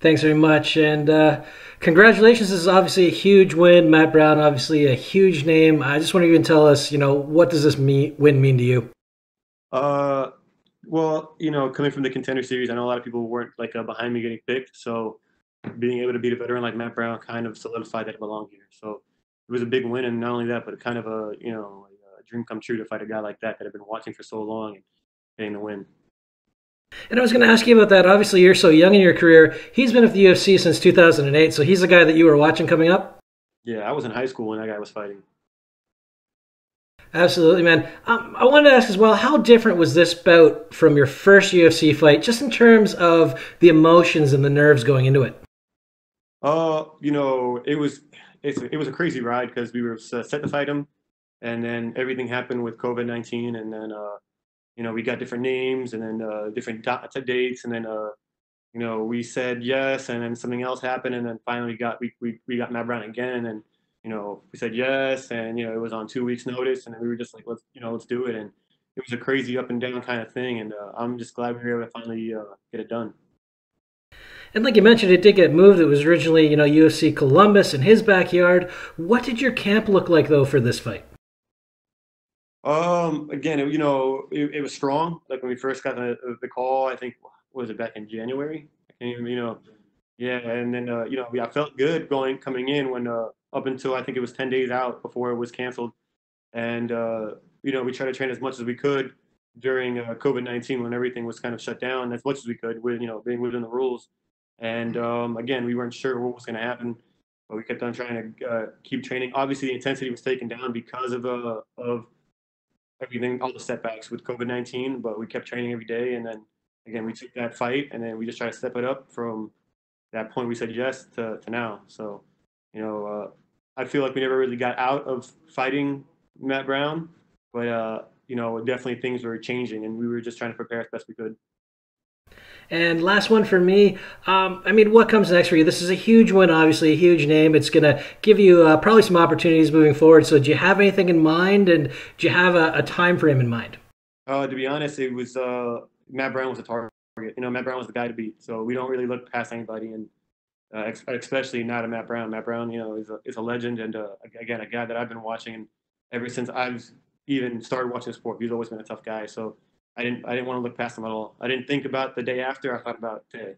Thanks very much. And congratulations. This is obviously a huge win. Matt Brown, obviously a huge name. I just want you to tell us, what does this win mean to you? Uh, well, coming from the Contender Series, I know a lot of people weren't like behind me getting picked, so being able to beat a veteran like Matt Brown kind of solidified that I belong here. So it was a big win, and not only that, but kind of a dream come true to fight a guy like that I've been watching for so long and getting the win. And I was going to ask you about that. Obviously, you're so young in your career. He's been at the UFC since 2008, so he's the guy that you were watching coming up? Yeah, I was in high school when that guy was fighting. Absolutely, man. I wanted to ask as well, how different was this bout from your first UFC fight, just in terms of the emotions and the nerves going into it? It was it was a crazy ride because we were set to fight him, and then everything happened with COVID-19, and then we got different names, and then different dates, and then we said yes, and then something else happened, and then finally we got Matt Brown again, and we said yes, and it was on 2 weeks notice, and then we were just like let's do it, and it was a crazy up and down kind of thing, and I'm just glad we were able to finally get it done. And like you mentioned, it did get moved. It was originally, UFC Columbus in his backyard. What did your camp look like, though, for this fight? Again, it was strong. Like when we first got the call, I think was it back in January? I can't even, yeah. And then I felt good coming in when up until I think it was 10 days out before it was canceled, and we tried to train as much as we could during COVID-19 when everything was kind of shut down as much as we could with being within the rules. And again, we weren't sure what was going to happen, but we kept on trying to keep training. Obviously, the intensity was taken down because of everything, all the setbacks with COVID-19, but we kept training every day. And then again, we took that fight and then we just tried to step it up from that point we said yes to now. So, I feel like we never really got out of fighting Matt Brown, but, definitely things were changing and we were just trying to prepare as best we could. And last one for me. What comes next for you? This is a huge win, obviously, a huge name. It's going to give you probably some opportunities moving forward. So, do you have anything in mind, and do you have a time frame in mind? To be honest, it was Matt Brown was a target. Matt Brown was the guy to beat. So we don't really look past anybody, and especially not a Matt Brown. Matt Brown, is a legend, and again, a guy that I've been watching ever since I've even started watching sport. He's always been a tough guy. So I didn't want to look past him at all. I didn't think about the day after. I thought about today.